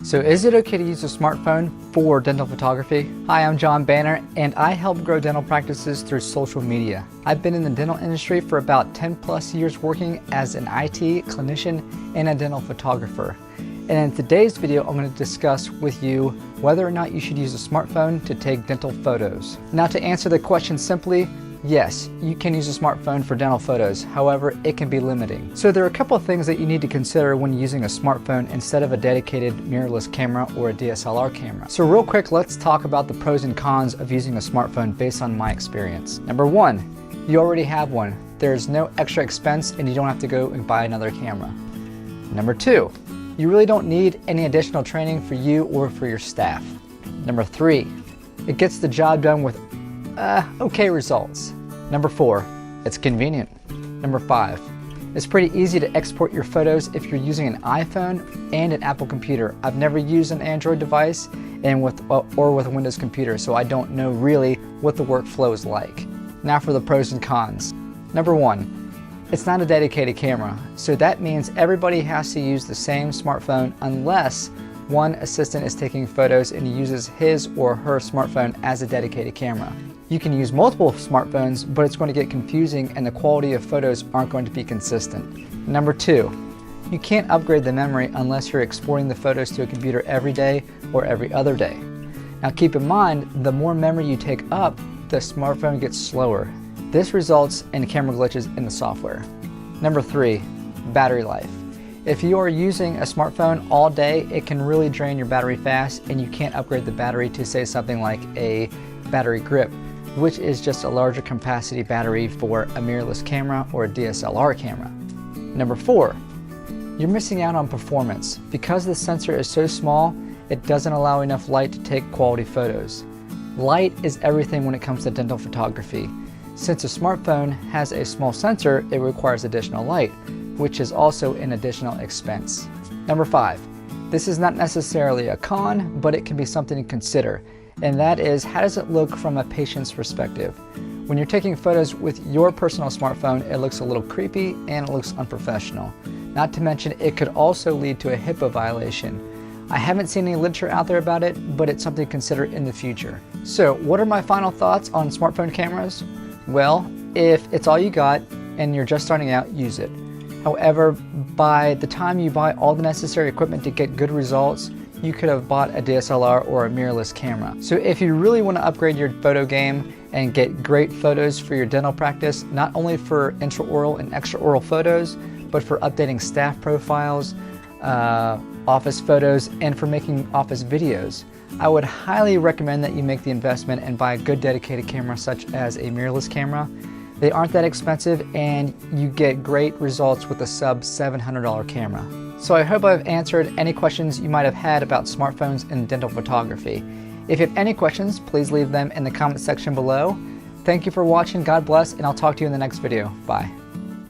So is it okay to use a smartphone for dental photography? Hi, I'm John Banner and I help grow dental practices through social media. I've been in the dental industry for about 10 plus years working as an IT clinician and a dental photographer. And in today's video, I'm going to discuss with you whether or not you should use a smartphone to take dental photos. Now, to answer the question simply, yes, you can use a smartphone for dental photos. However, it can be limiting. So there are a couple of things that you need to consider when using a smartphone instead of a dedicated mirrorless camera or a DSLR camera. So real quick, let's talk about the pros and cons of using a smartphone based on my experience. Number one, you already have one. There's no extra expense and you don't have to go and buy another camera. Number two, you really don't need any additional training for you or for your staff. Number three, it gets the job done with okay results. Number four, it's convenient. Number five, it's pretty easy to export your photos if you're using an iPhone and an Apple computer. I've never used an Android device or with a Windows computer, so I don't know really what the workflow is like. Now for the pros and cons. Number one, it's not a dedicated camera, so that means everybody has to use the same smartphone unless one assistant is taking photos and uses his or her smartphone as a dedicated camera. You can use multiple smartphones, but it's going to get confusing and the quality of photos aren't going to be consistent. Number two, you can't upgrade the memory unless you're exporting the photos to a computer every day or every other day. Now keep in mind, the more memory you take up, the smartphone gets slower. This results in camera glitches in the software. Number three, battery life. If you are using a smartphone all day, it can really drain your battery fast and you can't upgrade the battery to say something like a battery grip, which is just a larger capacity battery for a mirrorless camera or a DSLR camera. Number four, you're missing out on performance. Because the sensor is so small, it doesn't allow enough light to take quality photos. Light is everything when it comes to dental photography. Since a smartphone has a small sensor, it requires additional light, which is also an additional expense. Number five, this is not necessarily a con, but it can be something to consider. And that is, how does it look from a patient's perspective? When you're taking photos with your personal smartphone, it looks a little creepy and it looks unprofessional. Not to mention, it could also lead to a HIPAA violation. I haven't seen any literature out there about it, but it's something to consider in the future. So what are my final thoughts on smartphone cameras? Well, if it's all you got and you're just starting out, use it. However, by the time you buy all the necessary equipment to get good results, you could have bought a DSLR or a mirrorless camera. So if you really want to upgrade your photo game and get great photos for your dental practice, not only for intraoral and extraoral photos, but for updating staff profiles, office photos, and for making office videos, I would highly recommend that you make the investment and buy a good dedicated camera such as a mirrorless camera. They aren't that expensive and you get great results with a sub $700 camera. So I hope I've answered any questions you might have had about smartphones and dental photography. If you have any questions, please leave them in the comment section below. Thank you for watching, God bless, and I'll talk to you in the next video. Bye.